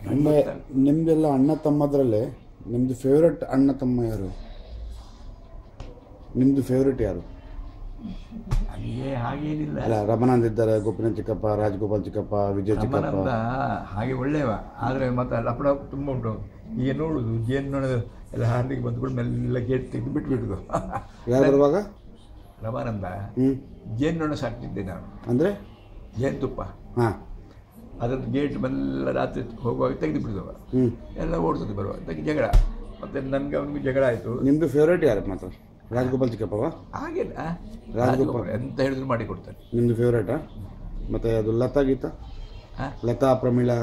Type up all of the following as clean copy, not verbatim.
ನಿಮ್ಮ ನಿಮ್ಮದೆಲ್ಲ ಅಣ್ಣ ತಮ್ಮದ್ರಲ್ಲೇ ನಿಮ್ಮದು ಫೇವ್ರೆಟ್ ಅಣ್ಣ ತಮ್ಮ ಯಾರು? ನಿಮ್ಮದು ಫೇವ್ರೆಟ್ ಯಾರು? ನನಗೆ ಹಾಗೇನಿಲ್ಲ. ಅಲ್ಲ, ರಮಣಾನಂದ ಇದ್ದಾರೆ, ಗೋಪಿನಾಥ್ ಚಿಕ್ಕಪ್ಪ, ರಾಜಗೋಪಾಲ್ ಚಿಕ್ಕಪ್ಪ, ವಿಜಯ್ ಚಿಕ್ಕಪ್ಪ. ರಮಣಾನಂದ ಹಾಗೆ ಒಳ್ಳೆಯವ, ಆದರೆ ಮತ್ತೆ ಲಪಡ ತುಂಬ ಉಂಟು. ಈಗ ನೋಡುದು ಜೇನು ಎಲ್ಲ ಹಾರ್ಲಿಕ್ಕೆ ಬಂದುಕೊಂಡು ಮೆಲ್ಲ ಗೇಟ್ ತೆಗೆದು ಬಿಟ್ಬಿಡುದು. ಯಾರು ಬರುವಾಗ? ರಮಾನಂದ ಜೇನುನೊಣ ಸಾಕ್ತಿದ್ದೆ ನಾನು. ಅಂದರೆ ಜೇನುತುಪ್ಪ. ಹಾಂ, ಅದರದ್ದು ಗೇಟ್ ಮೆಲ್ಲ ರಾತ್ರಿ ಹೋಗುವಾಗ ತೆಗೆದು ಬಿಡಿದವ. ಎಲ್ಲ ಓಡ್ತದೆ ಬರುವಾಗ ತೆಗೆ ಜಗಳ. ಮತ್ತು ನನಗೆ ಅವನಿಗೂ ಜಗಳ ಆಯಿತು. ನಿಮ್ಮದು ಫೇವ್ರೇಟ್ ಯಾರು ಮಾತ್ರ? ರಾಜಗೋಪಾಲ್ ಚಿಕ್ಕಪ್ಪವ? ಹಾಗೇನ, ರಾಜಗೋಪಾಲ್ ಎಂತ ಹೇಳಿದ್ರು ಮಾಡಿ ಕೊಡ್ತಾನೆ. ನಿಮ್ಮದು ಫೇವ್ರೇಟಾ? ಮತ್ತು ಅದು ಲತಾ ಗೀತಾ? ಹಾಂ, ಲತಾ ಪ್ರಮೀಳಾ?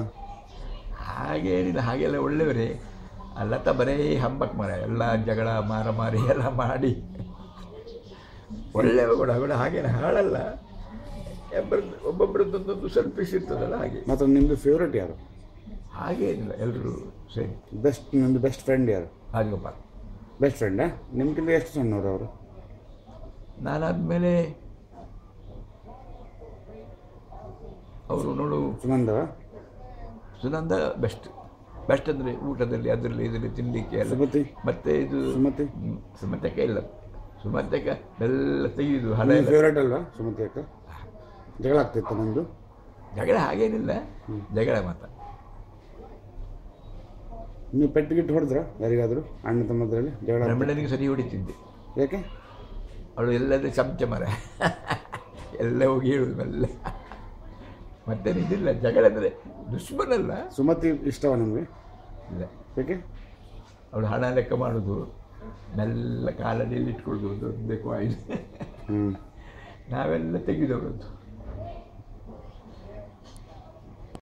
ಹಾಗೇನಿಲ್ಲ, ಹಾಗೆಲ್ಲ ಒಳ್ಳೆಯವರೇ. ಆ ಲತಾ ಬರೀ ಹಂಬಕ್ ಮರ, ಎಲ್ಲ ಜಗಳ ಮಾರಿ ಎಲ್ಲ ಮಾಡಿ ಒಳ್ಳೆಯವ ಕೂಡ ಹಾಗೇನು ಹಾಳಲ್ಲ. ಒಬ್ಬೊಬ್ಬರದ್ದೊಂದೊಂದು ಸೆಲ್ಫಿಶ್ ಇರ್ತದಲ್ಲ ಹಾಗೆ. ಮತ್ತು ನಿಮ್ಮದು ಫೇವ್ರೇಟ್ ಯಾರು? ಹಾಗೇನಿಲ್ಲ, ಎಲ್ಲರೂ ಸೇರಿ. ನಿಮ್ಮದು ಬೆಸ್ಟ್ ಫ್ರೆಂಡ್ ಯಾರು? ರಾಜಗೋಪಾಲ್ ಬೆಸ್ಟ್ ಫ್ರೆಂಡಾ? ನಿಮ್ಗಿಂತ ಎಷ್ಟು ಸಣ್ಣವರು ಅವರು? ನಾನಾದ್ಮೇಲೆ ಅವರು ನೋಡು ಸುನಂದವ? ಸುನಂದ ಬೆಸ್ಟ್ ಅಂದರೆ ಊಟದಲ್ಲಿ ಅದರಲ್ಲಿ ಇದರಲ್ಲಿ ತಿನ್ನಲಿಕ್ಕೆ ಎಲ್ಲ. ಸುಮತಿ? ಮತ್ತೆ ಇದು ಸುಮತಿ? ಸುಮತಕ್ಕ ಇಲ್ಲ, ಸುಮತಕ್ಕ ಎಲ್ಲ ತೆಗೆಯುದು ಹಣ. ಫೇವ್ರೇಟ್ ಅಲ್ವಾ ಸುಮತಿ ಅಕ್ಕ? ಜಗಳ ಆಗ್ತಿತ್ತು ನಮ್ಮದು? ಜಗಳ ಹಾಗೇನಿಲ್ಲ, ಜಗಳ ಮಾತ್ರ. ನೀವು ಪೆಟ್ಟಿಗಿಟ್ಟು ಹೊಡೆದ್ರ ಯಾರಿಗಾದರೂ ಅಣ್ಣ ತಮ್ಮದ್ರಲ್ಲಿ ಜಗಳ? ರಮಣನಿಗೆ ಸರಿ ಹೊಡಿತಿದ್ದೆ. ಯಾಕೆ? ಅವಳು ಎಲ್ಲದೇ ಚಮಚ ಮರ ಎಲ್ಲ ಹೋಗಿ ಹೇಳುದು ಮೆಲ್ಲ. ಮತ್ತೇನಿದಿಲ್ಲ, ಜಗಳ ಅಂದರೆ ದುಶ್ಮನಲ್ಲ. ಸುಮತಿ ಇಷ್ಟವ ನಿಮಗೆ? ಇಲ್ಲ. ಯಾಕೆ? ಅವಳು ಹಣ ಲೆಕ್ಕ ಮಾಡೋದು, ಮೆಲ್ಲ ಕಾಲಲ್ಲಿ ಇಟ್ಕೊಳ್ಳೋದು, ಒಂದು ಬೇಕು ಆಯ್ತು. ನಾವೆಲ್ಲ ತೆಗೆದವರದ್ದು.